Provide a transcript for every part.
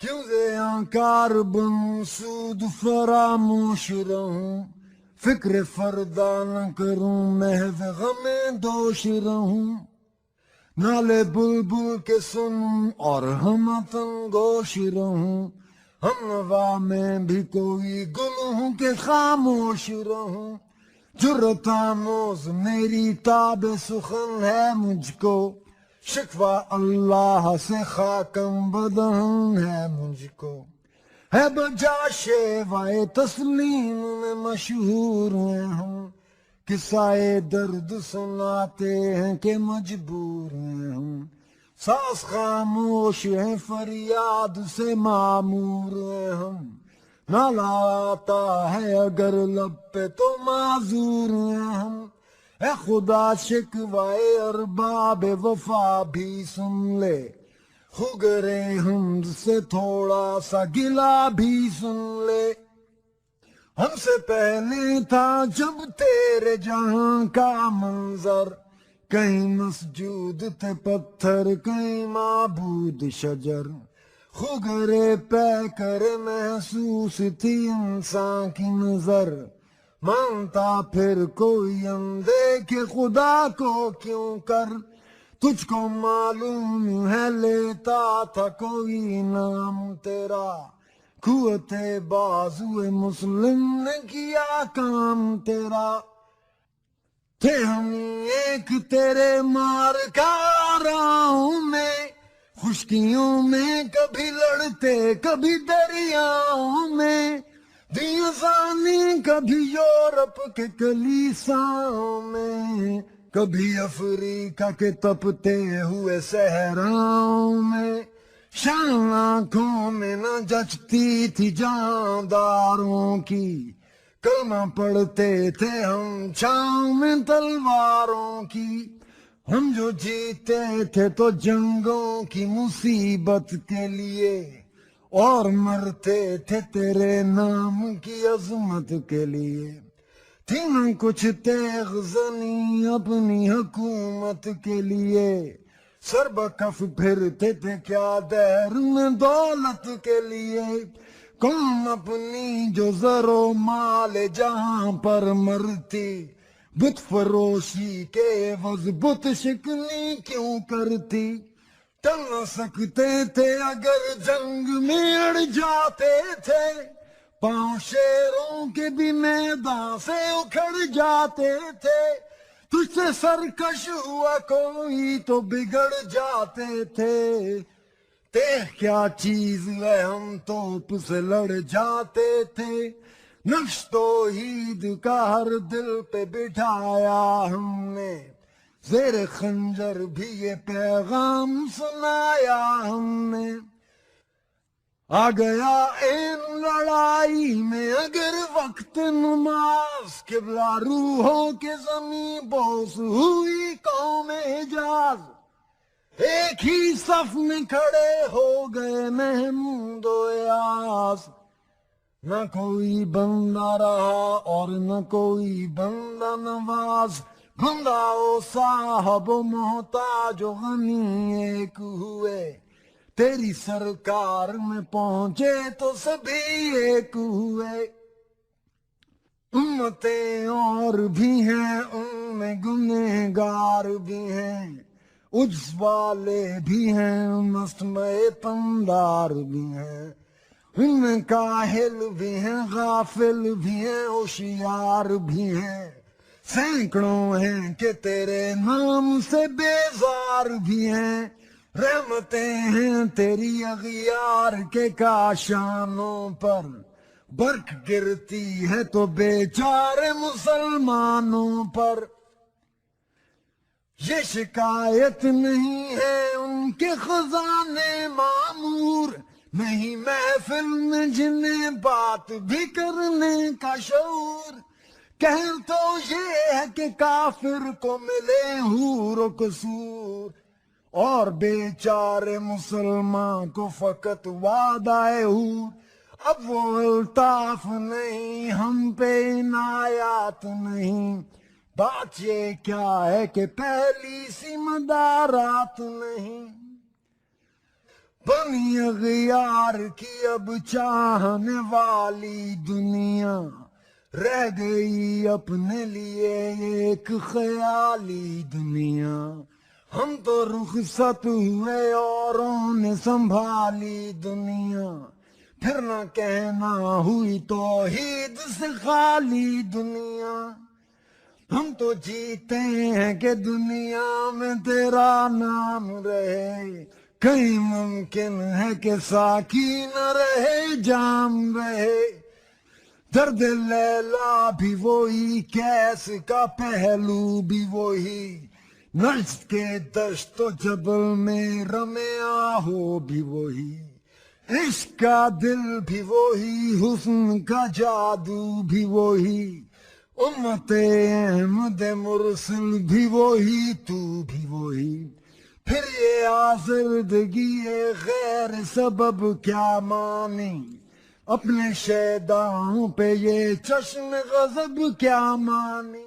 کیوں زیاں کار بن سود فراموش رہوں، فکر فردا نہ کروں، محض غم دوش رہوں، نالے بلبل کے سنوں اور ہم گوش رہوں، ہم نوا میں بھی کوئی گل ہوں کہ خاموش رہوں، جرت آموز میری تاب سخن ہے مجھ کو، شکوہ اللہ سے خاکم بدہن ہے مجھ کو، ہے بجا شیوائے تسلیم میں مشہور ہیں ہم، قصائے درد سناتے ہیں کہ مجبور ہیں ہم، ساس خاموش ہیں فریاد سے معمور ہیں ہم، نالا آتا ہے اگر لب پہ تو معذور ہیں ہم، اے خدا شکوائے ارباب وفا بھی سن لے، خگرے حمد سے تھوڑا سا گلا بھی سن لے، ہم سے پہلے تھا جب تیرے جہاں کا منظر، کہیں مسجود تھے پتھر کہیں معبود شجر، خگرے پہ کر محسوس تھی انسان کی نظر، مانتا پھر کوئی اندیکھے خدا کو کیوں کر، تجھ کو معلوم ہے لیتا تھا کوئی نام تیرا، قوت بازو مسلم نے کیا کام تیرا، تھے ہم ایک تیرے مار کاراؤں میں، خشکیوں میں کبھی لڑتے کبھی دریاؤں میں، دیوزانی کبھی یورپ کے کلیساؤں میں، کبھی افریقہ کے تپتے ہوئے صحراؤں میں، شان آنکھوں میں نہ جچتی تھی جانداروں کی، کلمہ پڑھتے تھے ہم چھاؤں میں تلواروں کی، ہم جو جیتے تھے تو جنگوں کی مصیبت کے لیے، اور مرتے تھے تیرے نام کی عظمت کے لیے، تھی نہ کچھ تیغ زنی اپنی حکومت کے لیے، سر بکف پھرتے تھے کیا دیر میں دولت کے لیے، کون اپنی جو زر و مال جہاں پر مرتی، بت فروشی کے عوض بت شکنی کیوں کرتی، ٹل نہ سکتے تھے اگر جنگ میں اڑ جاتے تھے، پاؤں شیروں کے بھی میدان سے اکھڑ جاتے تھے، تجھ سے سرکش ہوا کوئی تو بگڑ جاتے تھے، تیہ کیا چیز ہے ہم توپ سے لڑ جاتے تھے، نقش توحید کا ہر دل پہ بٹھایا ہم نے، زیر خنجر بھی یہ پیغام سنایا ہم نے، آ گیا این لڑائی میں اگر وقت نماز، قبلہ روحوں کے زمین بوس ہوئی قوم حجاز، ایک ہی صف میں کھڑے ہو گئے محمود و ایاز، نہ کوئی بندہ رہا اور نہ کوئی بندہ نواز، بندہ و صاحب و محتاج و غنی ایک ہوئے، تیری سرکار میں پہنچے تو سبھی ایک ہوئے، امتیں اور بھی ہیں ان میں گنہگار بھی ہیں، عجز والے بھی ہیں مسمع پندار بھی ہیں، ان میں کاہل بھی ہیں غافل بھی ہیں ہوشیار بھی ہیں، سینکڑوں ہیں کہ تیرے نام سے بیزار بھی ہیں، رحمتیں ہیں تیری اغیار کے کاشانوں پر، برق گرتی ہے تو بیچارے مسلمانوں پر، یہ شکایت نہیں ہے ان کے خزانے معمور، نہیں محفل میں جنہیں بات بھی کرنے کا شعور، کہہ تو یہ ہے کہ کافر کو ملے حور و قصور، اور بیچارے مسلمان کو فقط وعدہ حور، اب وہ الطاف نہیں ہم پہ عنایات نہیں، بات یہ کیا ہے کہ پہلی سی مدارات نہیں، بنی اغیار کی اب چاہنے والی دنیا، رہ گئی اپنے لیے ایک خیالی دنیا۔ ہم تو رخصت ہوئے اوروں نے سنبھالی دنیا، پھر نہ کہنا ہوئی توحید سے خالی دنیا۔ ہم تو جیتے ہیں کہ دنیا میں تیرا نام رہے، کہیں ممکن ہے کہ ساقی نہ رہے جام رہے۔ درد لیلا بھی وہی، کیس کا پہلو بھی وہی، نجد کے دشت و جبل میں رمے آہو بھی وہی، عشق کا دل بھی وہی، حسن کا جادو بھی وہی، امت احمد مرسل بھی وہی، تو بھی وہی۔ پھر یہ آزردگی غیر سبب کیا مانی، اپنے شیداؤں پہ یہ چشم غضب کیا مانی،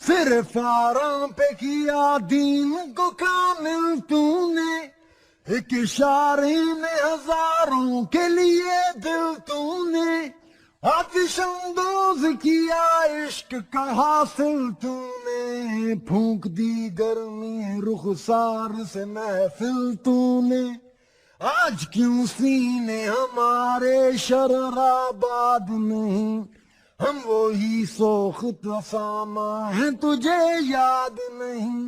صرف آرام پہ کیا دین کو کامل تو نے، ایک اشارے میں ہزاروں کے لیے دل تو نے، آتش اندوز کیا عشق کا حاصل تو نے، پھونک دی گرمی رخسار سے محفل تو نے۔ آج کیوں سینے ہمارے شرر آباد نہیں، ہم وہی سوخت اسامہ ہیں تجھے یاد نہیں۔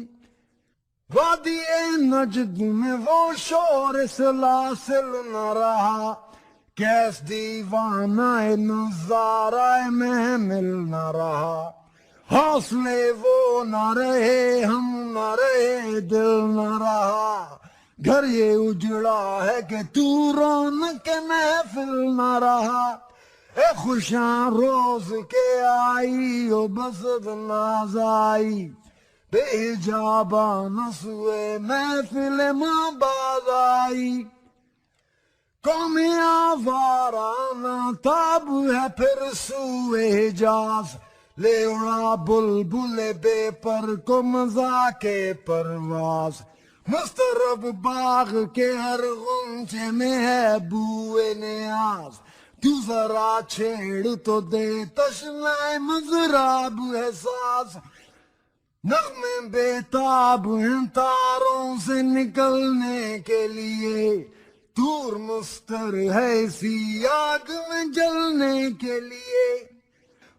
وادی نجد میں وہ شور سلاسل نہ رہا، کیس دیوانہ نظارہ محمل نہ رہا، حوصلے وہ نہ رہے، ہم نہ رہے، دل نہ رہا، گھر یہ اجڑا ہے کہ تو رونق محفل نہ رہا۔ اے خوشاں روز کے آئی او بسد ناز آئی، بے حجابہ نہ سوئے محفل ماں باز آئی، قوم آوارہ نہ تاب ہے پھر سوئے حجاز، لے اڑا بلبل بے پر کو مزا کے پرواز، مسترب باغ کے ہر غنچے میں ہے بوئے نیاز، تو ذرا چھیڑ تو دے تشنہ مضراب ہے ساز، نغمے بے تاب ہیں تاروں سے نکلنے کے لیے، دور مستر ہے اسی آگ میں جلنے کے لیے،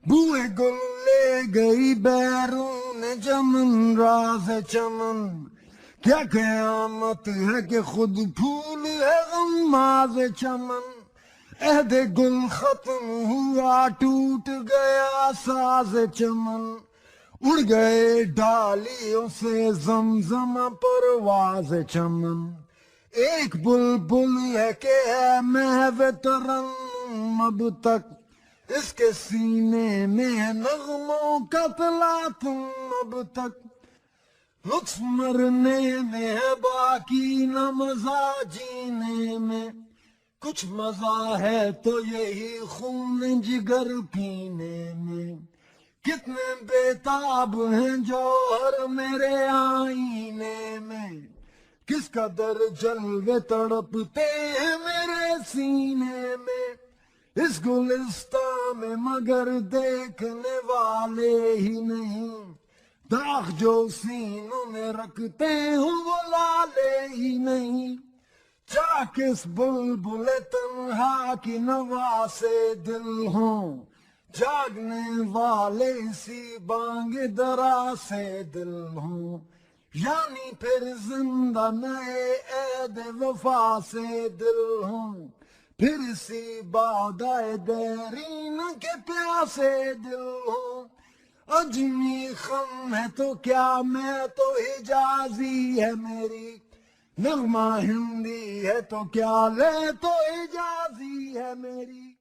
بوئے گل لے گئی بیرون چمن راز چمن، کیا قیامت ہے کہ خود پھول ہے غماز چمن، عہد گل ختم ہوا ٹوٹ گیا ساز چمن، اڑ گئے ڈالیوں سے زمزم پرواز چمن، ایک بلبل ہے کہ ہے محو ترنم اب تک، اس کے سینے میں ہے نغموں کا تلاطم اب تک، لطف مرنے میں ہے باقی نہ مزہ جینے میں، کچھ مزہ ہے تو یہی خون جگر پینے میں، کتنے بےتاب ہیں جوہر میرے آئینے میں، کس قدر جلوے تڑپتے ہیں میرے سینے میں، اس گلستان میں مگر دیکھنے والے ہی نہیں، داغ جو سینوں میں رکھتے ہوں وہ لالے ہی نہیں، چاک اس بلبل تنہا کی نوا سے دل ہوں، جاگنے والے اسی بانگ درا سے دل ہوں، یعنی پھر زندہ نئے عہد وفا سے دل ہوں، پھر اسی بادائے دیرین کے پیاسے دل ہوں، اجمی خم ہے تو کیا میں تو حجازی ہے میری، نغمہ ہندی ہے تو کیا لے تو حجازی ہے میری۔